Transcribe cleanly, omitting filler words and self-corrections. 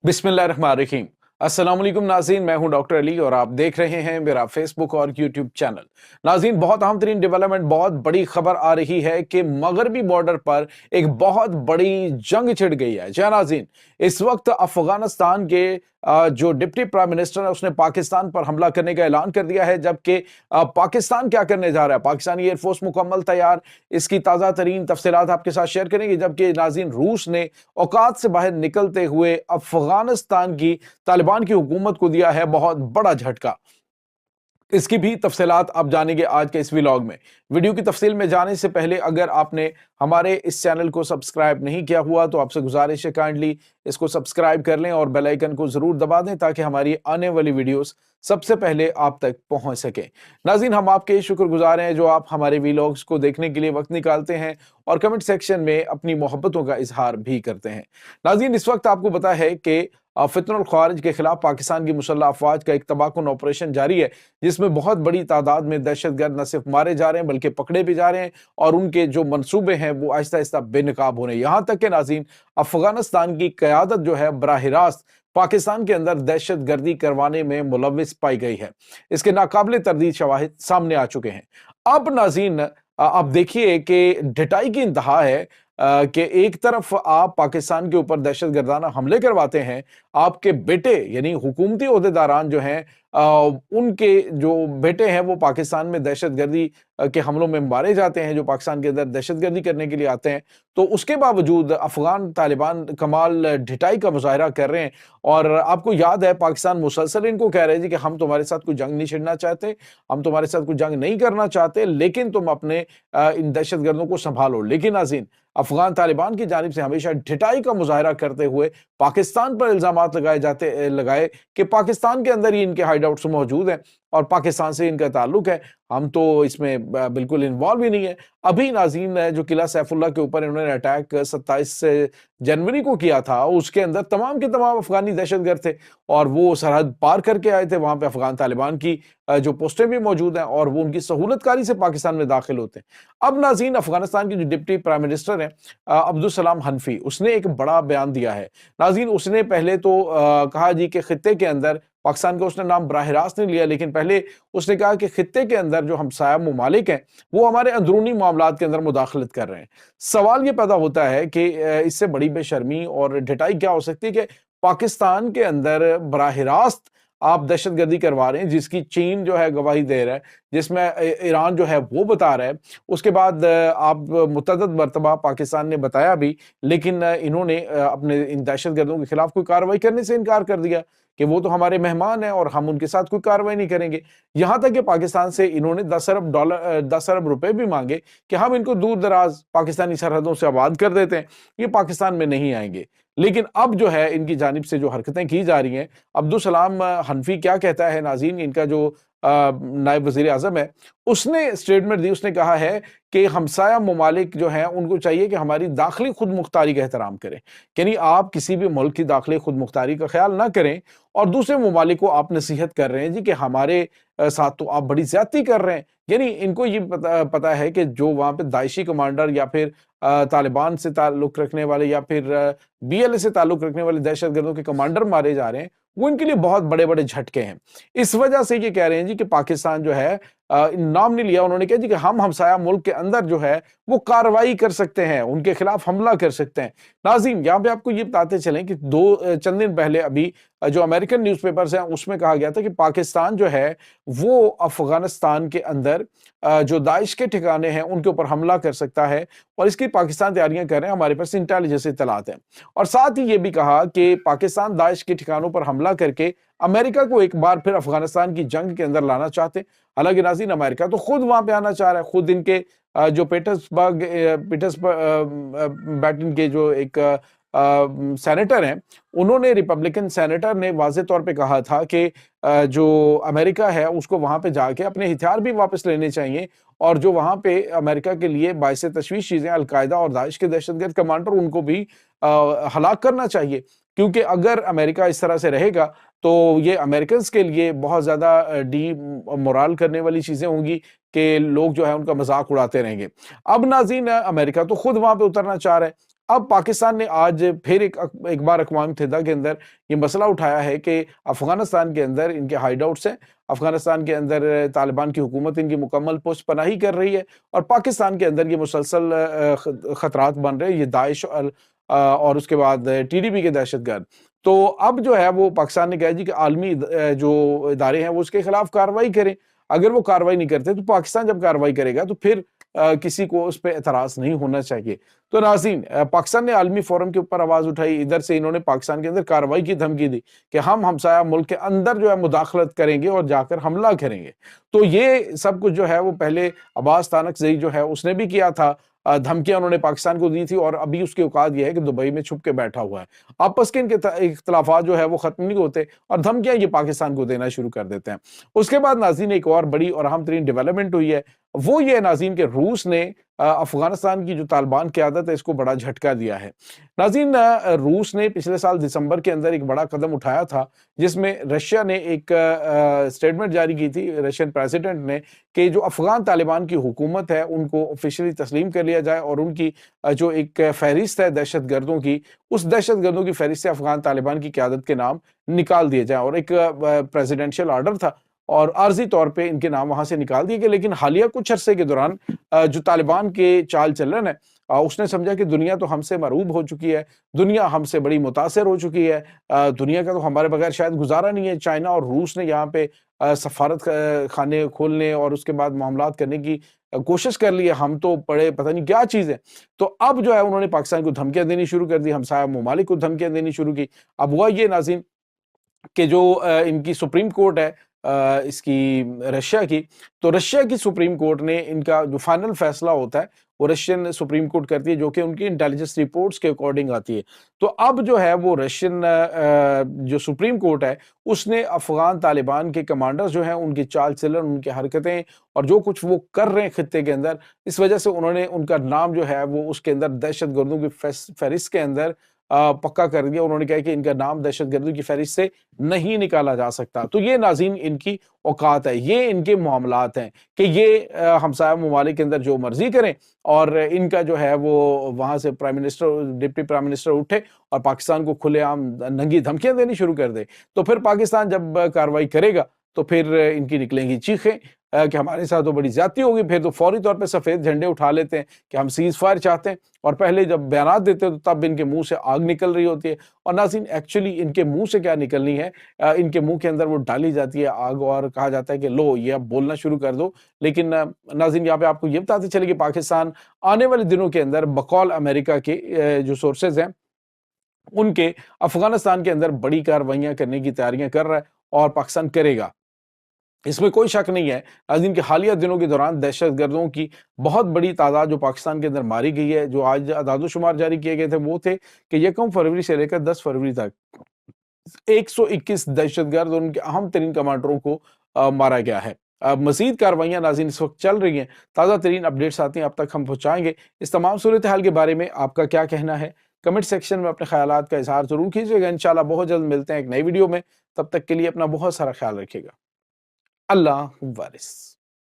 बिस्मिल्लाहिर्रहमानिर्रहीम। अस्सलाम वालेकुम नाज़रीन, मैं हूं डॉक्टर अली और आप देख रहे हैं मेरा फेसबुक और यूट्यूब चैनल। नाज़रीन, बहुत अहम तरीन डेवलपमेंट, बहुत बड़ी खबर आ रही है कि मगरबी बॉर्डर पर एक बहुत बड़ी जंग छिड़ गई है। जी नाज़रीन, इस वक्त अफगानिस्तान के जो डिप्टी प्राइम मिनिस्टर है उसने पाकिस्तान पर हमला करने का ऐलान कर दिया है, जबकि पाकिस्तान क्या करने जा रहा है, पाकिस्तानी एयरफोर्स मुकम्मल तैयार। इसकी ताज़ा तरीन तफसीलात आपके साथ शेयर करेंगे। जबकि नाज़रीन, रूस ने औकात से बाहर निकलते हुए अफगानिस्तान की तालिबान की हुकूमत को दिया है बहुत बड़ा झटका। इसकी भी तफसीलात आप जानेंगे आज के इस व्लॉग में। वीडियो की तफसील में जाने से पहले अगर आपने हमारे इस चैनल को सब्सक्राइब नहीं किया हुआ तो आपसे गुजारिश है काइंडली इसको सब्सक्राइब कर लें और बेल आइकन को जरूर दबा दें ताकि हमारी आने वाली वीडियोस सबसे पहले आप तक पहुंच सके। नाज़रीन, हम आपके शुक्रगुजार हैं जो आप हमारे व्लॉग्स को देखने के लिए वक्त निकालते हैं और कमेंट सेक्शन में अपनी मोहब्बतों का इजहार भी करते हैं। नाज़रीन, इस वक्त आपको पता है कि फितनुल ख्वारिज के खिलाफ पाकिस्तान की मुसल्लह अफवाज का एक तबाहकुन ऑपरेशन जारी है, जिसमें बहुत बड़ी तादाद में दहशतगर्द न सिर्फ मारे जा रहे हैं बल्कि पकड़े भी जा रहे हैं और उनके जो मंसूबे हैं वो आहिस्ता आहिस्ता बेनकाब हो रहे हैं। यहाँ तक कि नाज़रीन, अफगानिस्तान की क़यादत जो है बराह रास्त पाकिस्तान के अंदर दहशत गर्दी करवाने में मुलव्विस पाई गई है। इसके नाकाबिले तरदीद शवाहिद सामने आ चुके हैं। अब नाज़रीन, आप देखिए कि ढिठाई की इंतहा है कि एक तरफ आप पाकिस्तान के ऊपर दहशत गर्दाना हमले करवाते हैं, आपके बेटे यानी हुकूमती ओहदेदारान जो हैं उनके जो बेटे हैं वो पाकिस्तान में दहशतगर्दी के हमलों में मारे जाते हैं, जो पाकिस्तान के अंदर दहशतगर्दी करने के लिए आते हैं। तो उसके बावजूद अफगान तालिबान कमाल ढिठाई का मुजाहरा कर रहे हैं और आपको याद है पाकिस्तान मुसलसल इनको कह रहे हैं जी कि हम तुम्हारे साथ कोई जंग नहीं छिड़ना चाहते, हम तुम्हारे साथ कोई जंग नहीं करना चाहते, लेकिन तुम अपने इन दहशतगर्दों को संभालो। लेकिन नाज़रीन, अफगान तालिबान की जानिब से हमेशा ढिठाई का मुजाहरा करते हुए पाकिस्तान पर इल्जामात लगाए कि पाकिस्तान के अंदर ही इनके हाइडआउट्स मौजूद हैं और पाकिस्तान से इनका ताल्लुक है, हम तो इसमें बिल्कुल इन्वॉल्व ही नहीं है। अभी नाज़रीन, जो किला सैफुल्लाह के ऊपर इन्होंने अटैक 27 जनवरी को किया था, उसके अंदर तमाम के तमाम अफगानी दहशतगर्द थे और वो सरहद पार करके आए थे। वहां पे अफगान तालिबान की जो पोस्टें भी मौजूद हैं और वो उनकी सहूलतकारी से पाकिस्तान में दाखिल होते हैं। अब नाज़रीन, अफगानिस्तान के जो डिप्टी प्राइम मिनिस्टर हैं अब्दुल सलाम हनफी, उसने एक बड़ा बयान दिया है। नाज़रीन, उसने पहले तो कहा जी कि खित्ते के अंदर पाकिस्तान का उसने नाम बराह रास्त नहीं लिया, लेकिन पहले उसने कहा कि खित्ते के अंदर जो हमसाया ममालिक हैं वो हमारे अंदरूनी मामलात के अंदर मुदाखलत कर रहे हैं। सवाल ये पैदा होता है कि इससे बड़ी बेशर्मी और ढिठाई क्या हो सकती है कि पाकिस्तान के अंदर बराह रास्त आप दहशतगर्दी करवा रहे हैं, जिसकी चीन जो है गवाही दे रहा है, जिसमें ईरान जो है वो बता रहा है। उसके बाद आप मुतअद्दिद मर्तबा पाकिस्तान ने बताया भी, लेकिन इन्होंने अपने इन दहशतगर्दों के खिलाफ कोई कार्रवाई करने से इनकार कर दिया कि वो तो हमारे मेहमान हैं और हम उनके साथ कोई कार्रवाई नहीं करेंगे। यहाँ तक कि पाकिस्तान से इन्होंने 10 अरब रुपए भी मांगे कि हम इनको दूर दराज पाकिस्तानी सरहदों से आबाद कर देते हैं, ये पाकिस्तान में नहीं आएंगे। लेकिन अब जो है इनकी जानिब से जो हरकतें की जा रही हैं, अब्दुल सलाम हनफी क्या कहता है नाज़रीन, इनका जो नायब वज़ीर आज़म है, उसने स्टेटमेंट दी। उसने कहा है कि हमसाया ममालिक जो हैं उनको चाहिए कि हमारी दाखिली खुद मुख्तारी का एहतराम करें, यानी आप किसी भी मुल्क की दाखिली खुद मुख्तारी का ख्याल ना करें और दूसरे ममालिक को आप नसीहत कर रहे हैं जी कि हमारे साथ तो आप बड़ी ज्यादती कर रहे हैं। यानी इनको ये पता है कि जो वहां पे दाइशी कमांडर या फिर तालिबान से ताल्लुक रखने वाले या फिर बीएलए से ताल्लुक रखने वाले दहशतगर्दों के कमांडर मारे जा रहे हैं, वो इनके लिए बहुत बड़े बड़े झटके हैं। इस वजह से ये कह रहे हैं जी कि पाकिस्तान जो है नाम नहीं लिया उन्होंने, कहा जी कि हम हमसाया मुल्क के अंदर जो है वो कार्रवाई कर सकते हैं, उनके खिलाफ हमला कर सकते हैं। नाज़रीन, यहाँ पे आपको ये बताते चलें कि चंद दिन पहले अभी जो अमेरिकन न्यूज़पेपर्स हैं उसमें कहा गया था कि पाकिस्तान जो है वो अफगानिस्तान के अंदर जो दाइश के ठिकाने हैं उनके ऊपर हमला कर सकता है और इसकी पाकिस्तान तैयारियां कर रहे हैं, हमारे पास इंटेलिजेंस इत्तलात हैं। और साथ ही ये भी कहा कि पाकिस्तान दाइश के ठिकानों पर हमला करके अमेरिका को एक बार फिर अफगानिस्तान की जंग के अंदर लाना चाहते हैं। हालांकि नाज़रीन, अमेरिका तो खुद वहां पे आना चाह रहा है, खुद इनके जो पीटर्सबर्ग बैटन के जो एक सेनेटर हैं, उन्होंने रिपब्लिकन सेनेटर ने वाज़े तौर पे कहा था कि जो अमेरिका है उसको वहां पे जाके अपने हथियार भी वापस लेने चाहिए और जो वहां पे अमेरिका के लिए बाइस तशवीश चीजें अलकायदा और दाइश के दहशतगर्द कमांडर उनको भी हलाक करना चाहिए, क्योंकि अगर अमेरिका इस तरह से रहेगा تو یہ امریکنز کے لیے بہت زیادہ ڈی مورال کرنے والی چیزیں ہوں گی کہ لوگ جو ہے ان کا مذاق اڑاتے رہیں گے۔ اب ناظرین امریکہ تو خود وہاں پہ اترنا چاہ رہا ہے۔ اب پاکستان نے آج پھر ایک بار اقوام متحدہ کے اندر یہ مسئلہ اٹھایا ہے کہ افغانستان کے اندر ان کے ہائیڈ آؤٹس ہیں، افغانستان کے اندر طالبان کی حکومت ان کی مکمل پشت پناہی کر رہی ہے، اور پاکستان کے اندر یہ مسلسل خطرات بن رہے ہیں، یہ داعش اور اس کے بعد ٹی ڈی پی کے دہشت گرد۔ تو اب جو ہے وہ پاکستان نے کہا جی کہ عالمی جو ادارے ہیں وہ اس کے خلاف کارروائی کریں۔ اگر وہ کارروائی نہیں کرتے تو پاکستان جب کارروائی کرے گا تو پھر کسی کو اس پہ اعتراض نہیں ہونا چاہیے۔ تو ناظرین پاکستان نے عالمی فورم کے اوپر آواز اٹھائی، ادھر سے انہوں نے پاکستان کے اندر کارروائی کی دھمکی دی کہ ہم ہمسایہ ملک کے اندر جو ہے مداخلت کریں گے اور جا کر حملہ کریں گے۔ تو یہ سب کچھ جو ہے وہ پہلے عباس تانکزئی جو ہے اس نے بھی کیا تھا، دھمکیاں انہوں نے پاکستان کو دی تھی، اور ابھی اس کے اوقات یہ ہے کہ دبئی میں چھپ کے بیٹھا ہوا ہے۔ آپس کے ان کے اختلافات جو ہے وہ ختم نہیں ہوتے اور دھمکیاں یہ پاکستان کو دینا شروع کر دیتے ہیں۔ اس کے بعد ناظرین ایک اور بڑی اور اہم ترین ڈیولپمنٹ ہوئی ہے، وہ یہ ناظرین کہ روس نے افغانستان کی جو طالبان قیادت ہے اس کو بڑا جھٹکا دیا ہے۔ ناظرین روس نے پچھلے سال دسمبر کے اندر ایک بڑا قدم اٹھایا تھا، جس میں رشیا نے ایک سٹیٹمنٹ جاری کی تھی، رشین پریزیڈنٹ نے، کہ جو افغان طالبان کی حکومت ہے ان کو آفیشلی تسلیم کر لیا جائے، اور ان کی جو ایک فہرست ہے دہشت گردوں کی، اس دہشت گردوں کی فہرست سے افغان طالبان کی قیادت کے نام نکال دیے جائیں، اور ایک پریزیڈنشل آرڈر تھا اور عارضی طور پہ ان کے نام وہاں سے نکال دیے گئے۔ لیکن حالیہ کچھ عرصے کے دوران جو طالبان کے چال چلن ہے، اس نے سمجھا کہ دنیا تو ہم سے مرعوب ہو چکی ہے، دنیا ہم سے بڑی متاثر ہو چکی ہے، دنیا کا تو ہمارے بغیر شاید گزارا نہیں ہے۔ چائنا اور روس نے یہاں پہ سفارت خانے کھولنے اور اس کے بعد معاملات کرنے کی کوشش کر لی ہے، ہم تو پڑے پتہ نہیں کیا چیز ہے۔ تو اب جو ہے انہوں نے پاکستان کو دھمکیاں دینی شروع کر دی، ہمسایہ ممالک کو دھمکیاں دینی شروع کی۔ اب ہوا یہ ناظرین کہ جو ان کی سپریم کورٹ ہے اس کی رشیا کی، تو رشیا کی سپریم کورٹ نے ان کا جو فائنل فیصلہ ہوتا ہے وہ رشین سپریم کورٹ کرتی ہے، جو کہ ان کی انٹیلیجنس رپورٹس کے اکارڈنگ آتی ہے۔ تو اب جو ہے وہ رشین جو سپریم کورٹ ہے اس نے افغان طالبان کے کمانڈرز جو ہیں ان کی چال چلن، ان کی حرکتیں اور جو کچھ وہ کر رہے ہیں خطے کے اندر، اس وجہ سے انہوں نے ان کا نام جو ہے وہ اس کے اندر دہشت گردوں کی فہرست کے اندر پکا کر دیا۔ انہوں نے کہا کہ ان کا نام دہشت گردوں کی فہرست سے نہیں نکالا جا سکتا۔ تو یہ ناظرین ان کی اوقات ہے، یہ ان کے معاملات ہیں کہ یہ ہمسایہ ممالک کے اندر جو مرضی کریں، اور ان کا جو ہے وہ وہاں سے prime minister, deputy prime minister اٹھے اور پاکستان کو کھلے عام ننگی دھمکیاں دینی شروع کر دے، تو پھر پاکستان جب کارروائی کرے گا تو پھر ان کی نکلیں گی چیخیں کہ ہمارے ساتھ تو بڑی زیادتی ہوگی۔ پھر تو فوری طور پہ سفید جھنڈے اٹھا لیتے ہیں کہ ہم سیز فائر چاہتے ہیں، اور پہلے جب بیانات دیتے ہیں تو تب ان کے منہ سے آگ نکل رہی ہوتی ہے۔ اور ناظرین ایکچولی ان کے منہ سے کیا نکلنی ہے، ان کے منہ کے اندر وہ ڈالی جاتی ہے آگ، اور کہا جاتا ہے کہ لو یہ اب بولنا شروع کر دو۔ لیکن ناظرین یہاں پہ آپ کو یہ بتاتے چلے کہ پاکستان آنے والے دنوں کے اندر بقول امریکہ کے جو سورسز ہیں ان کے افغانستان کے اندر بڑی کارروائیاں کرنے کی تیاریاں کر رہا ہے، اور پاکستان کرے گا، اس میں کوئی شک نہیں ہے۔ ناظرین کے حالیہ دنوں کے دوران دہشت گردوں کی بہت بڑی تعداد جو پاکستان کے اندر ماری گئی ہے، جو آج اعداد و شمار جاری کیے گئے تھے وہ تھے کہ 1 فروری سے لے کر 10 فروری تک 121 دہشت گرد اور ان کے اہم ترین کمانڈروں کو مارا گیا ہے۔ مزید کارروائیاں ناظرین اس وقت چل رہی ہیں، تازہ ترین اپڈیٹس آتی ہیں، اب تک ہم پہنچائیں گے۔ اس تمام صورتحال کے بارے میں آپ کا کیا کہنا ہے؟ کمنٹ سیکشن میں اپنے خیالات کا اظہار ضرور کیجیے گا۔ انشاءاللہ بہت جلد ملتے ہیں ایک نئی ویڈیو میں، تب تک کے لیے اپنا بہت سارا خیال رکھیے گا۔ اللہ وارث۔